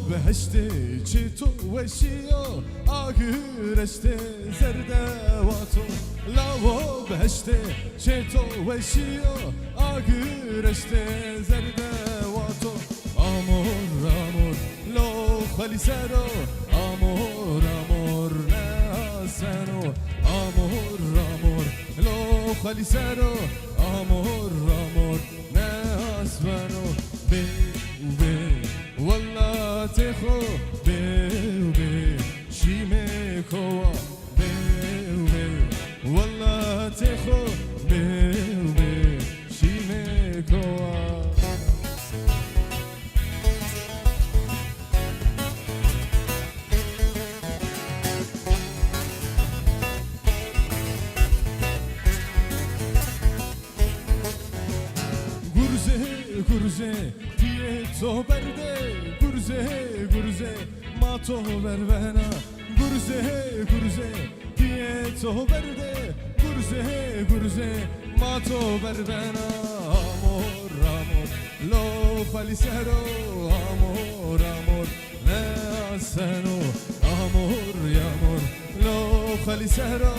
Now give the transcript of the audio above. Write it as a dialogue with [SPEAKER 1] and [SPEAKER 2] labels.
[SPEAKER 1] بهشتي چتو وشيو آغرشتي زردواتو لاو بهشتي چتو وشيو آغرشتي زردواتو amor amor lo خالصرو amor amor ناسنو amor amor lo خالصرو amor amor ناسنو بي والله تخو بي شيمه كوا بي والله تخو بي شيمه كوا گرزه پیتو برده گرزه ما تو بربنا گرزه پیتو برده گرزه ما تو بربنا amor amor lo خالصرو amor amor ناسنو amor amor lo خالصرو